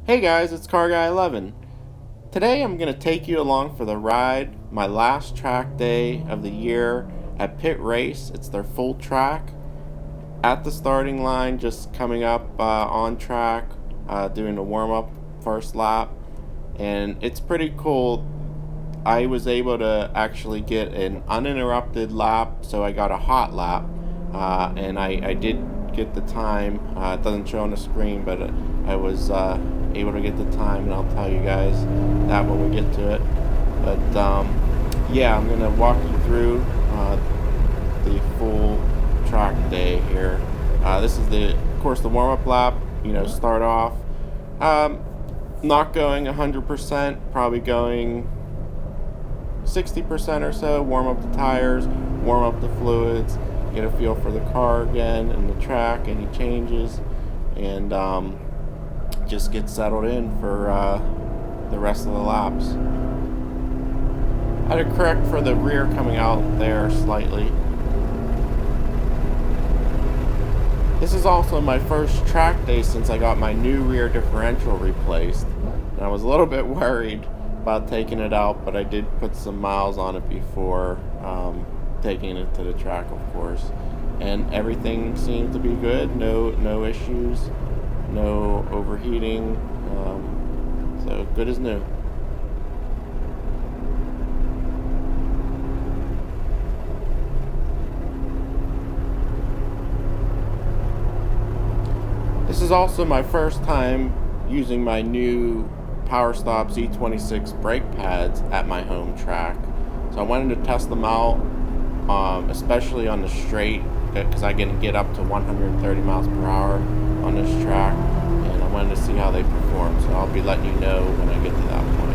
Hey guys, it's Car Guy 11. Today I'm going to take you along for the ride, my last track day of the year at Pitt Race. It's their full track. At the starting line, just coming up on track, doing a warm up first lap. And it's pretty cool. I was able to actually get an uninterrupted lap, so I got a hot lap. And I did get the time. It doesn't show on the screen, but I was able to get the time, and I'll tell you guys that when we get to it. But yeah, I'm gonna walk you through the full track day here. This is of course, the warm-up lap. Start off not going 100%, probably going 60% or so. Warm up the tires, warm up the fluids, get a feel for the car again and the track, any changes, and just get settled in for the rest of the laps. I had to correct for the rear coming out there slightly. This is also my first track day since I got my new rear differential replaced, and I was a little bit worried about taking it out, but I did put some miles on it before taking it to the track, of course, and everything seemed to be good. No issues, no overheating, so good as new. This is also my first time using my new PowerStop Z26 brake pads at my home track, so I wanted to test them out, especially on the straight, because I can get up to 130 miles per hour on this track, and I wanted to see how they perform, so I'll be letting you know when I get to that point.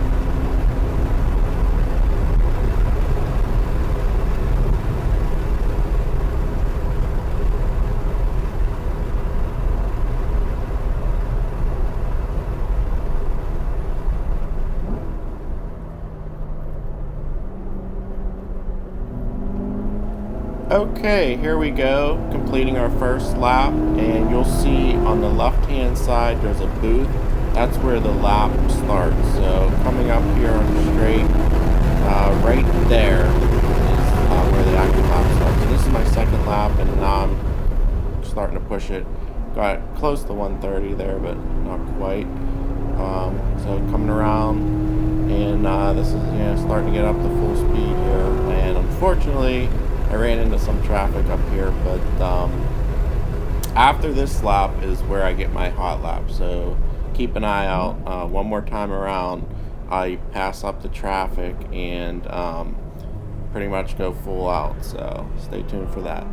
Okay, here we go, completing our first lap, and you'll see on the left hand side there's a booth. That's where the lap starts. So coming up here on the straight, right there is where the actual lap starts. So this is my second lap, and now I'm starting to push it. Got close to 130 there, but not quite. So coming around, and this is starting to get up to full speed here, and unfortunately I ran into some traffic up here, but after this lap is where I get my hot lap, so keep an eye out. One more time around, I pass up the traffic and pretty much go full out, so stay tuned for that.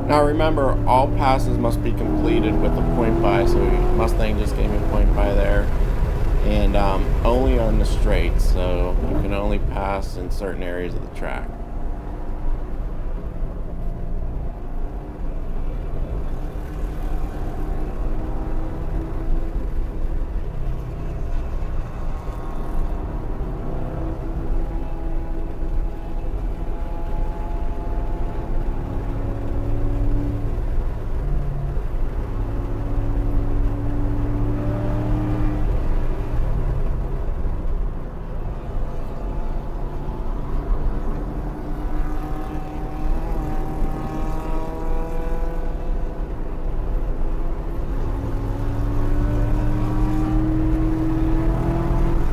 Now remember, all passes must be completed with a point by, so Mustang just gave me a point by there, and only on the straights, so you can only pass in certain areas of the track.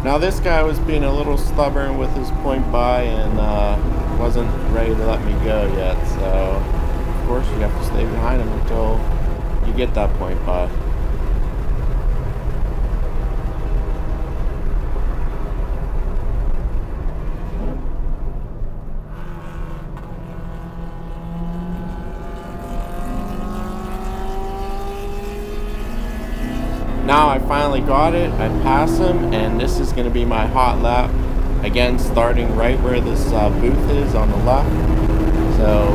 Now this guy was being a little stubborn with his point by and wasn't ready to let me go yet, so of course you have to stay behind him until you get that point by. Now I finally got it, I pass him, and this is going to be my hot lap. Again, starting right where this booth is on the left. So,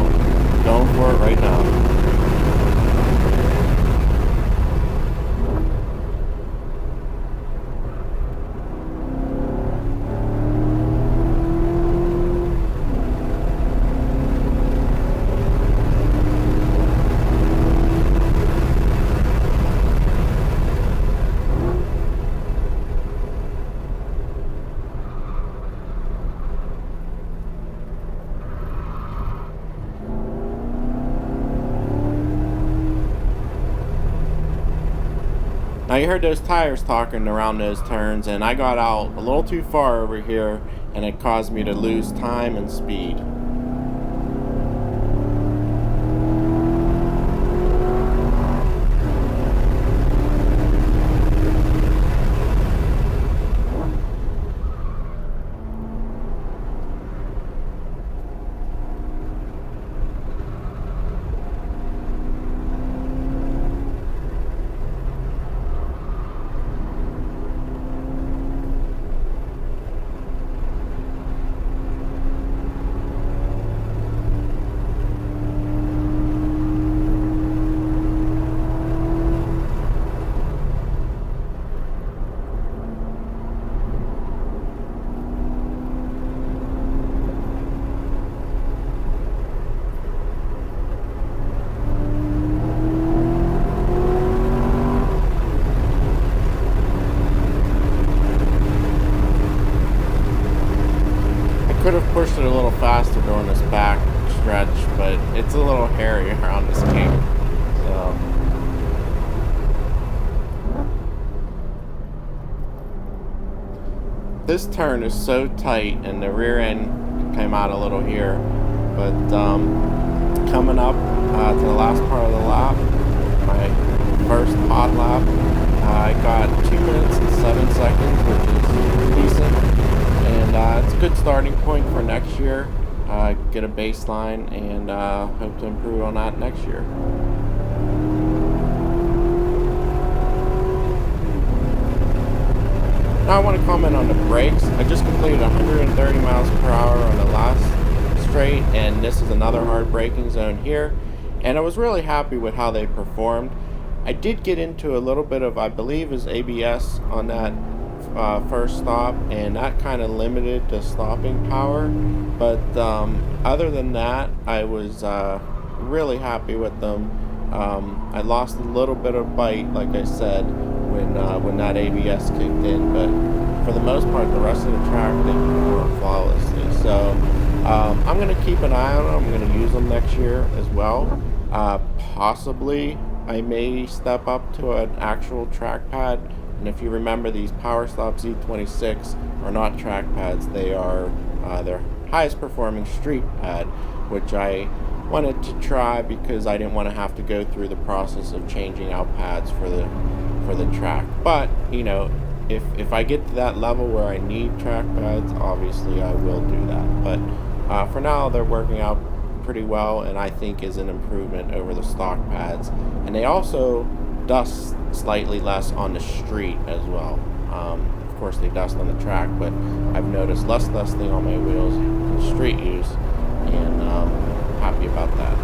going for it right now. Now you heard those tires talking around those turns, and I got out a little too far over here, and it caused me to lose time and speed. Could have pushed it a little faster during this back stretch, but it's a little hairy around this kink. So this turn is so tight, and the rear end came out a little here. But coming up to the last part of the lap, my first hot lap, I got 2 minutes and 7 seconds, which is decent. And it's a good starting point for next year. Get a baseline, and hope to improve on that next year. Now I want to comment on the brakes. I just completed 130 miles per hour on the last straight, and this is another hard braking zone here. And I was really happy with how they performed. I did get into a little bit of, I believe, is ABS on that first stop, and that kind of limited the stopping power. But other than that, I was really happy with them. I lost a little bit of bite, like I said, when that ABS kicked in, but for the most part, the rest of the track they performed flawlessly. So I'm going to keep an eye on them. I'm going to use them next year as well. Possibly I may step up to an actual track pad. And if you remember, these PowerStop Z26 are not track pads. They are their highest performing street pad, which I wanted to try because I didn't want to have to go through the process of changing out pads for the track. But you know, if I get to that level where I need track pads, obviously I will do that. But for now, they're working out pretty well, and I think is an improvement over the stock pads. And they also dust slightly less on the street as well. Of course, they dust on the track, but I've noticed less dusting on my wheels in street use, and happy about that.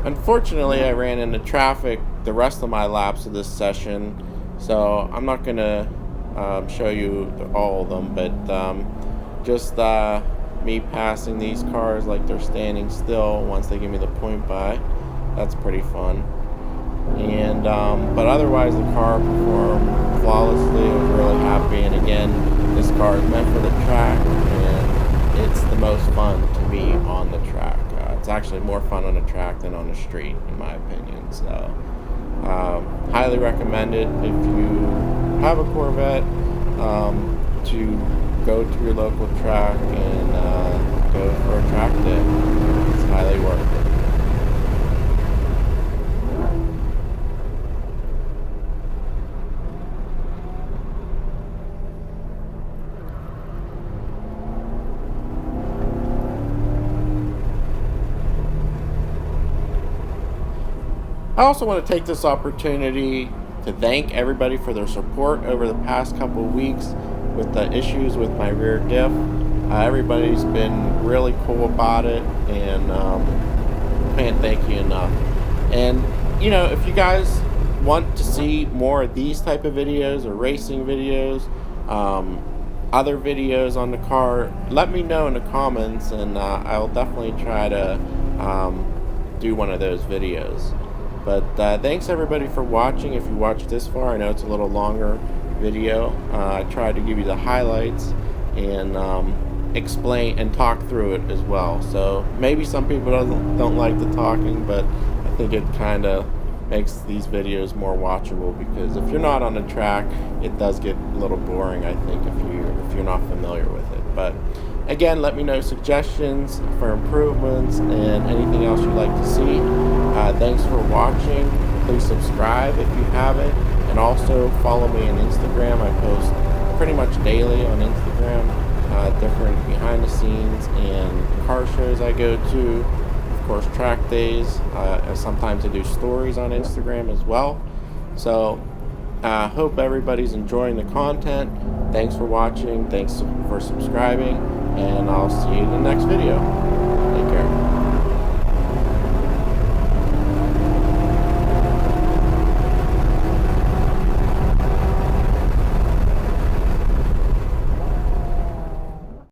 Unfortunately, I ran into traffic the rest of my laps of this session, so I'm not going to show you all of them, but just me passing these cars like they're standing still once they give me the point by. That's pretty fun. And but otherwise, the car performed flawlessly. I was really happy, and again, this car is meant for the track, and it's the most fun to me on the track. It's actually more fun on the track than on the street, in my opinion. So highly recommend it if you have a Corvette, to go to your local track and go for a track day. It's highly worth it. I also want to take this opportunity to thank everybody for their support over the past couple of weeks with the issues with my rear diff. Everybody's been really cool about it, and can't thank you enough. And you know, if you guys want to see more of these type of videos or racing videos, other videos on the car, let me know in the comments, and I'll definitely try to do one of those videos. But thanks everybody for watching. If you watched this far, I know it's a little longer video. I tried to give you the highlights and explain and talk through it as well. So maybe some people don't like the talking, but I think it kind of makes these videos more watchable, because if you're not on the track, it does get a little boring, I think, if you're not familiar with it. But again, let me know suggestions for improvements and anything else you'd like to see. Thanks for watching. Please subscribe if you haven't, and also follow me on Instagram. I post pretty much daily on Instagram, different behind the scenes and car shows I go to, of course track days. Sometimes I do stories on Instagram as well. So I hope everybody's enjoying the content. Thanks for watching, thanks for subscribing, and I'll see you in the next video.